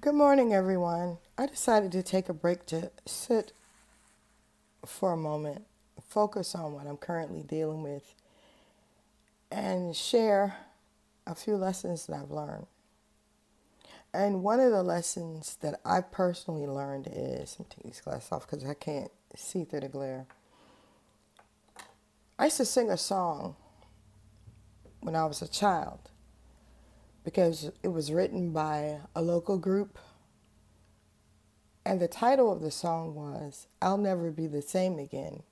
Good morning, everyone. I decided to take a break to sit for a moment, focus on what I'm currently dealing with, and share a few lessons that I've learned. And one of the lessons that I personally learned is, let me take these glasses off because I can't see through the glare. I used to sing a song when I was a child because it was written by a local group. And the title of the song was, I'll Never Be the Same Again.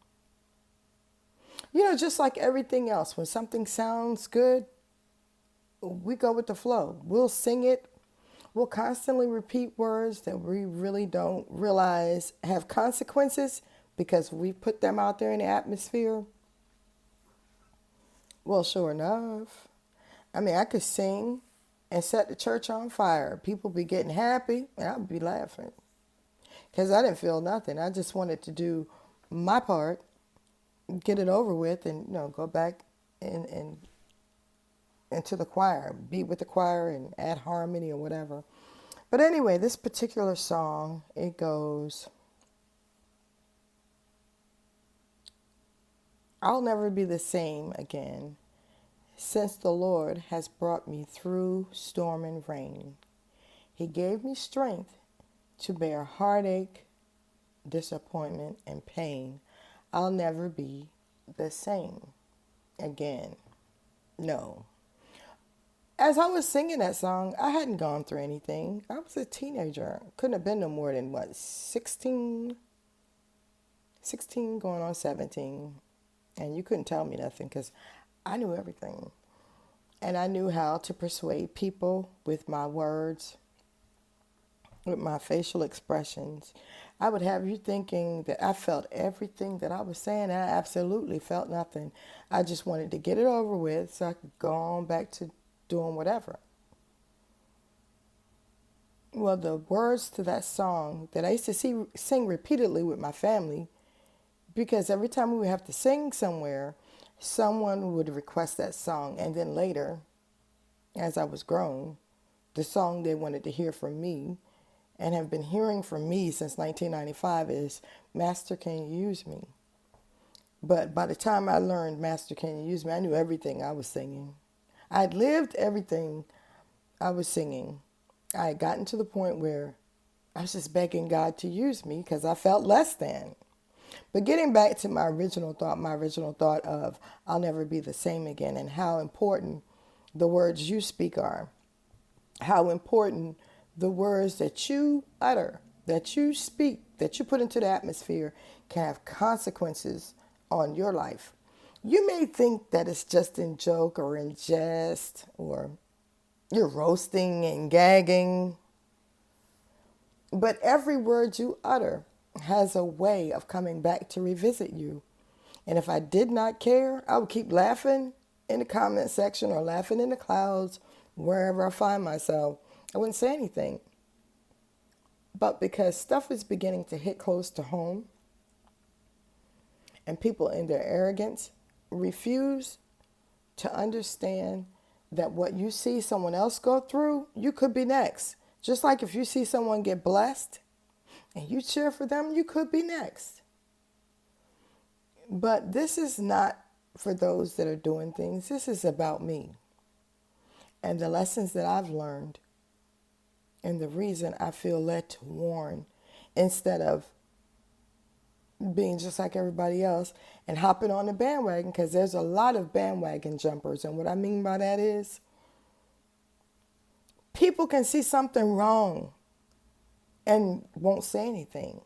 Just like everything else, when something sounds good, we go with the flow. We'll sing it. We'll constantly repeat words that we really don't realize have consequences because we put them out there in the atmosphere. Well, sure enough. I could sing and set the church on fire. People be getting happy and I'd be laughing because I didn't feel nothing. I just wanted to do my part, get it over with, and go back and into the choir, be with the choir and add harmony or whatever. But anyway, this particular song, it goes, I'll never be the same again since the Lord has brought me through storm and rain. He gave me strength to bear heartache, disappointment, and pain. I'll never be the same again. No. As I was singing that song, I hadn't gone through anything. I was a teenager. Couldn't have been no more than, 16? 16 going on 17. And you couldn't tell me nothing because I knew everything. And I knew how to persuade people with my words, with my facial expressions. I would have you thinking that I felt everything that I was saying. I absolutely felt nothing. I just wanted to get it over with so I could go on back to doing whatever. Well, the words to that song that I used to sing repeatedly with my family, because every time we would have to sing somewhere, someone would request that song. And then later, as I was grown, the song they wanted to hear from me and have been hearing from me since 1995 is Master, Can You Use Me? But by the time I learned Master, Can You Use Me, I knew everything I was singing. I had lived everything I was singing. I had gotten to the point where I was just begging God to use me because I felt less than. But getting back to my original thought of I'll never be the same again, and how important the words you speak are, how important the words that you utter, that you speak, that you put into the atmosphere can have consequences on your life. You may think that it's just in joke or in jest, or you're roasting and gagging, but every word you utter has a way of coming back to revisit you. And if I did not care, I would keep laughing in the comment section or laughing in the clouds, wherever I find myself. I wouldn't say anything. But because stuff is beginning to hit close to home, and people in their arrogance refuse to understand that what you see someone else go through, you could be next. Just like if you see someone get blessed and you cheer for them, you could be next. But this is not for those that are doing things. This is about me and the lessons that I've learned and the reason I feel led to warn instead of being just like everybody else and hopping on the bandwagon, because there's a lot of bandwagon jumpers. And what I mean by that is people can see something wrong and won't say anything.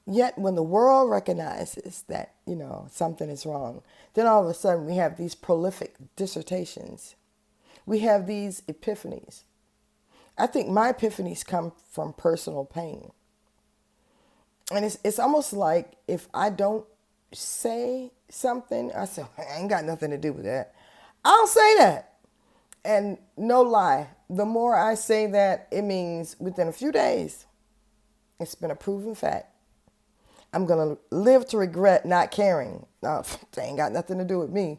Yet when the world recognizes that, something is wrong, then all of a sudden we have these prolific dissertations. We have these epiphanies. I think my epiphanies come from personal pain. And it's almost like if I don't say something, I say, I ain't got nothing to do with that. I'll say that. And no lie, the more I say that, it means within a few days, it's been a proven fact. I'm going to live to regret not caring. They ain't got nothing to do with me.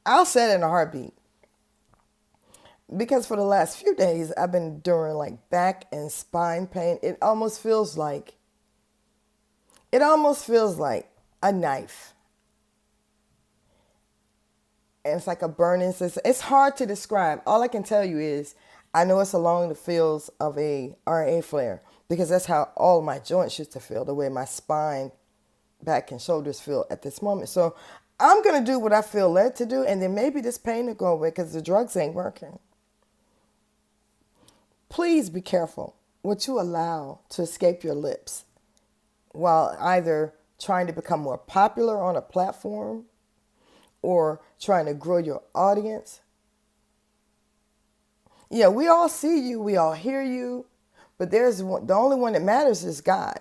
I'll say it in a heartbeat. Because for the last few days, I've been enduring like back and spine pain. It almost feels like a knife. And it's like a burning sensation. It's hard to describe. All I can tell you is I know it's along the feels of a RA flare because that's how all my joints used to feel, the way my spine, back, and shoulders feel at this moment. So I'm going to do what I feel led to do, and then maybe this pain will go away because the drugs ain't working. Please be careful what you allow to escape your lips while either trying to become more popular on a platform or trying to grow your audience. Yeah, we all see you, we all hear you, but the only one that matters is God.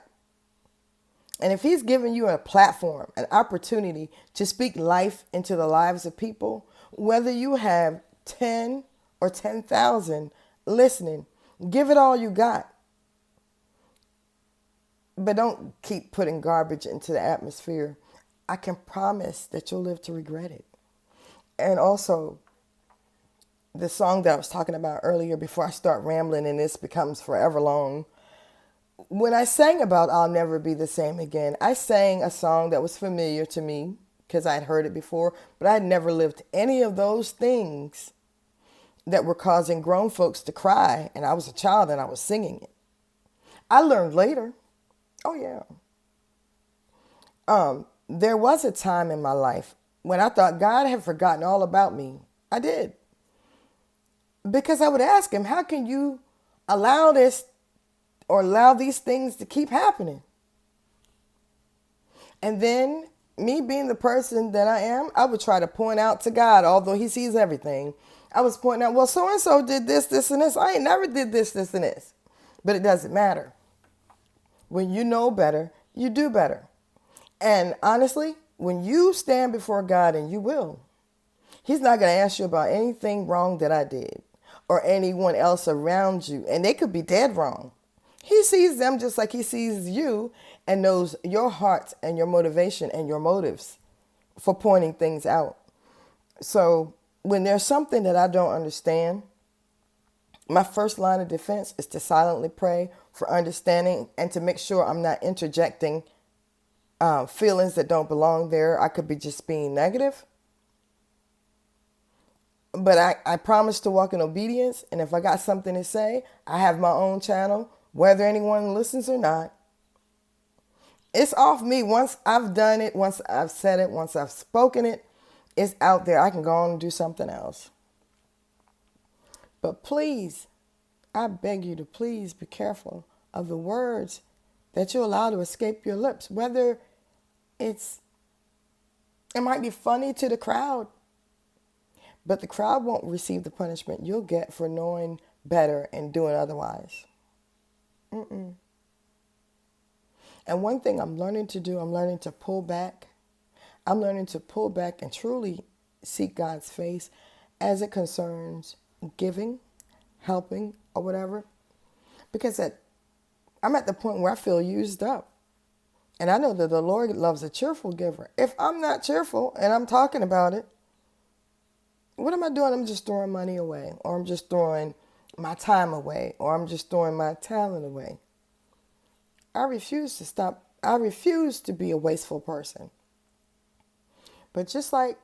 And if he's given you a platform, an opportunity to speak life into the lives of people, whether you have 10 or 10,000 listening, give it all you got. But don't keep putting garbage into the atmosphere. I can promise that you'll live to regret it. And also, the song that I was talking about earlier, before I start rambling and this becomes forever long, when I sang about I'll Never Be the Same Again, I sang a song that was familiar to me because I'd heard it before, but I'd never lived any of those things that were causing grown folks to cry, and I was a child and I was singing it. I learned later. Oh, yeah. There was a time in my life when I thought God had forgotten all about me. I did. Because I would ask him, how can you allow this or allow these things to keep happening? And then, me being the person that I am, I would try to point out to God, although he sees everything. I was pointing out, well, so-and-so did this, this, and this. I ain't never did this, this, and this. But it doesn't matter. When you know better, you do better. And honestly, when you stand before God, and you will, he's not going to ask you about anything wrong that I did or anyone else around you. And they could be dead wrong. He sees them just like he sees you and knows your heart and your motivation and your motives for pointing things out. So when there's something that I don't understand, my first line of defense is to silently pray for understanding and to make sure I'm not interjecting feelings that don't belong there. I could be just being negative. But I promise to walk in obedience. And if I got something to say, I have my own channel, whether anyone listens or not. It's off me. Once I've done it, once I've said it, once I've spoken it, it's out there. I can go on and do something else. But please, I beg you to please be careful of the words that you allow to escape your lips. Whether it might be funny to the crowd, but the crowd won't receive the punishment you'll get for knowing better and doing otherwise. And one thing I'm learning to do, I'm learning to pull back. I'm learning to pull back and truly seek God's face as it concerns giving, helping, or whatever. Because I'm at the point where I feel used up. And I know that the Lord loves a cheerful giver. If I'm not cheerful and I'm talking about it, what am I doing? I'm just throwing money away, or I'm just throwing my time away, or I'm just throwing my talent away. I refuse to stop. I refuse to be a wasteful person. But just like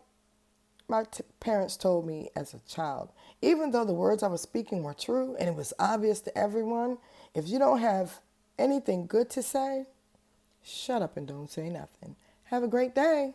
my parents told me as a child, even though the words I was speaking were true and it was obvious to everyone, if you don't have anything good to say, shut up and don't say nothing. Have a great day.